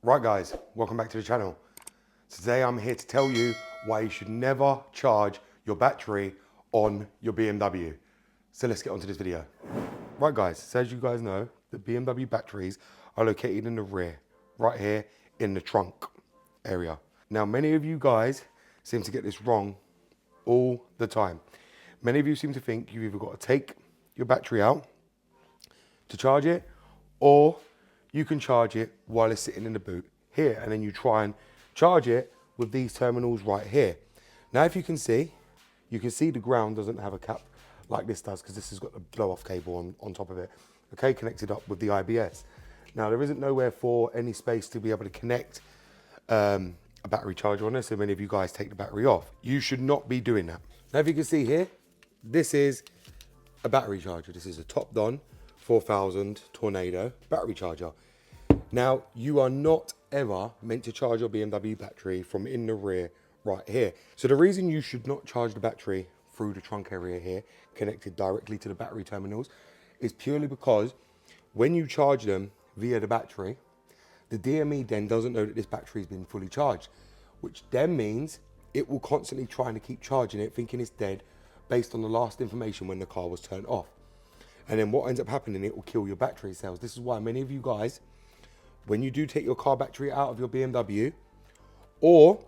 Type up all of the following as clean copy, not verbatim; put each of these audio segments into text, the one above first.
Right guys, welcome back to the channel. Today I'm here to tell you why you should never charge your battery on your BMW. So let's get onto this video. Right guys, so as you guys know, the BMW batteries are located in the rear, right here in the trunk area. Now many of you guys seem to get this wrong all the time. Many of you seem to think you've either got to take your battery out to charge it, or you can charge it while it's sitting in the boot here, and then you try and charge it with these terminals right here. Now if you can see the ground doesn't have a cap like this does, because this has got the blow off cable on top of it, okay, connected up with the IBS. Now there isn't nowhere for any space to be able to connect a battery charger on this, so many of you guys take the battery off. You should not be doing that. Now if you can see here, this is a battery charger. This is a TOPDON 4000 Tornado battery charger. Now, you are not ever meant to charge your BMW battery from in the rear right here. So the reason you should not charge the battery through the trunk area here, connected directly to the battery terminals, is purely because when you charge them via the battery, the DME then doesn't know that this battery has been fully charged, which then means it will constantly try to keep charging it, thinking it's dead, based on the last information when the car was turned off. And then what ends up happening, it will kill your battery cells. This is why many of you guys, when you do take your car battery out of your BMW, or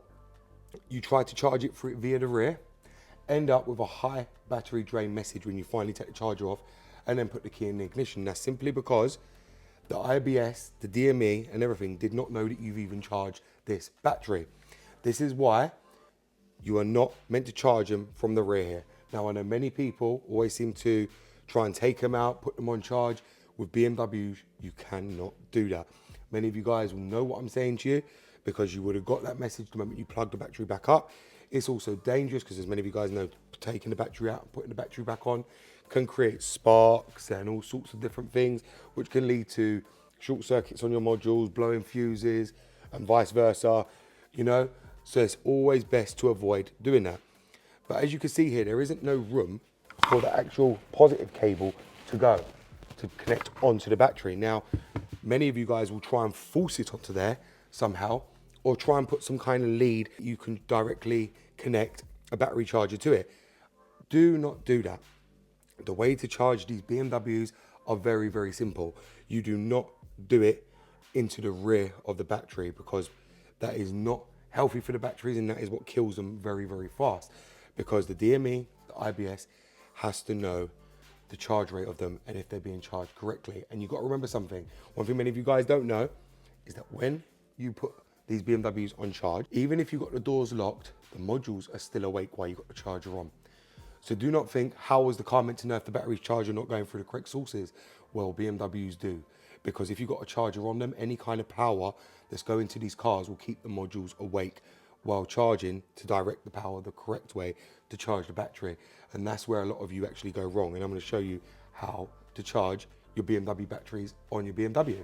you try to charge it via the rear, end up with a high battery drain message when you finally take the charger off and then put the key in the ignition. That's simply because the IBS, the DME and everything did not know that you've even charged this battery. This is why you are not meant to charge them from the rear here. Now I know many people always seem to try and take them out, put them on charge. With BMWs, you cannot do that. Many of you guys will know what I'm saying to you, because you would have got that message the moment you plug the battery back up. It's also dangerous because, as many of you guys know, taking the battery out and putting the battery back on can create sparks and all sorts of different things, which can lead to short circuits on your modules, blowing fuses and vice versa, you know. So it's always best to avoid doing that. But as you can see here, there isn't no room for the actual positive cable to go to connect onto the battery. Now, many of you guys will try and force it onto there somehow, or try and put some kind of lead you can directly connect a battery charger to it. Do not do that. The way to charge these BMWs are very, very simple. You do not do it into the rear of the battery, because that is not healthy for the batteries, and that is what kills them very, very fast, because the DME, the IBS, has to know the charge rate of them and if they're being charged correctly. And you've got to remember something. One thing many of you guys don't know is that when you put these BMWs on charge, even if you've got the doors locked, the modules are still awake while you've got the charger on. So do not think, how is the car meant to know if the battery's charged or not going through the correct sources? Well, BMWs do. Because if you've got a charger on them, any kind of power that's going to these cars will keep the modules awake while charging, to direct the power the correct way to charge the battery. And that's where a lot of you actually go wrong. And I'm going to show you how to charge your BMW batteries on your BMW.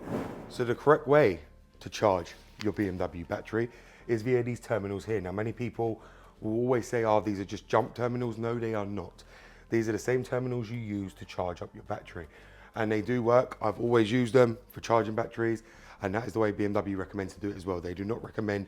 So the correct way to charge your BMW battery is via these terminals here. Now, many people will always say, oh, these are just jump terminals. No, they are not. These are the same terminals you use to charge up your battery. And they do work. I've always used them for charging batteries, and that is the way BMW recommends to do it as well. They do not recommend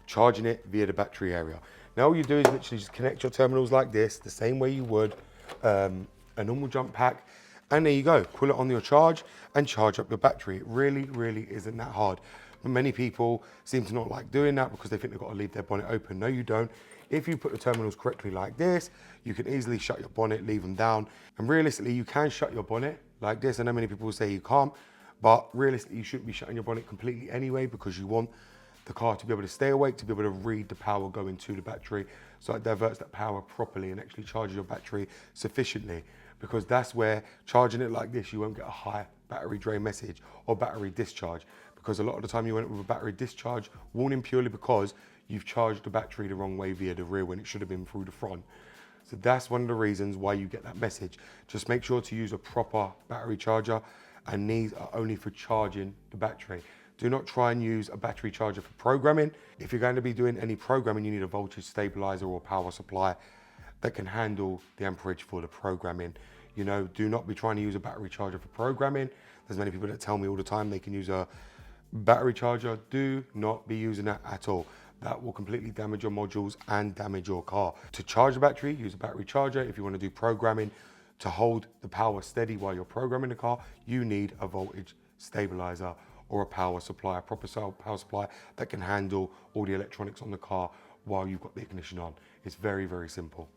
charging it via the battery area. Now all you do is literally just connect your terminals like this, the same way you would a normal jump pack, and there you go. Pull it on your charge and charge up your battery. It really, really isn't that hard. But many people seem to not like doing that because they think they've got to leave their bonnet open. No, you don't. If you put the terminals correctly like this, you can easily shut your bonnet, leave them down. And realistically, you can shut your bonnet like this. I know many people will say you can't, but realistically, you shouldn't be shutting your bonnet completely anyway, because you want the car to be able to stay awake, to be able to read the power going to the battery, so it diverts that power properly and actually charges your battery sufficiently. Because that's where charging it like this, you won't get a high battery drain message or battery discharge, because a lot of the time you end up with a battery discharge warning purely because you've charged the battery the wrong way via the rear when it should have been through the front. So that's one of the reasons why you get that message. Just make sure to use a proper battery charger, and these are only for charging the battery. Do not try and use a battery charger for programming. If you're going to be doing any programming, you need a voltage stabilizer or power supply that can handle the amperage for the programming. You know, do not be trying to use a battery charger for programming. There's many people that tell me all the time they can use a Battery charger, do not be using that at all. That will completely damage your modules and damage your car. To charge the battery, use a battery charger. If you want to do programming to hold the power steady while you're programming the car, you need a voltage stabilizer or a power supply, a proper power supply that can handle all the electronics on the car while you've got the ignition on. It's very, very simple.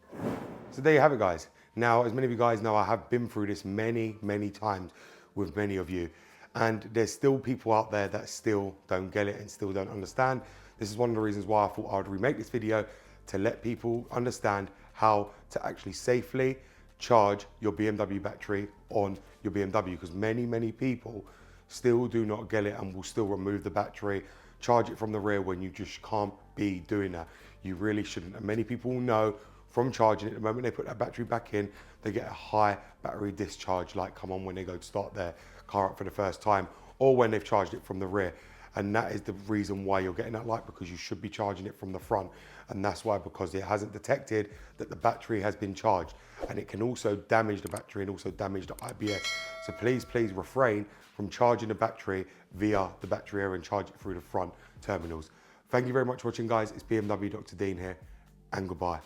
So there you have it, guys. Now, as many of you guys know, I have been through this many, many times with many of you. And there's still people out there that still don't get it and still don't understand. This is one of the reasons why I thought I would remake this video, to let people understand how to actually safely charge your BMW battery on your BMW, because many, many people still do not get it and will still remove the battery, charge it from the rear, when you just can't be doing that. You really shouldn't. And many people know from charging it, the moment they put that battery back in, they get a high battery discharge light come on when they go to start their car up for the first time, or when they've charged it from the rear. And that is the reason why you're getting that light, because you should be charging it from the front. And that's why, because it hasn't detected that the battery has been charged. And it can also damage the battery and also damage the IBS. So please, please refrain from charging the battery via the battery area and charge it through the front terminals. Thank you very much for watching, guys. It's BMW Dr. Dean here, and goodbye.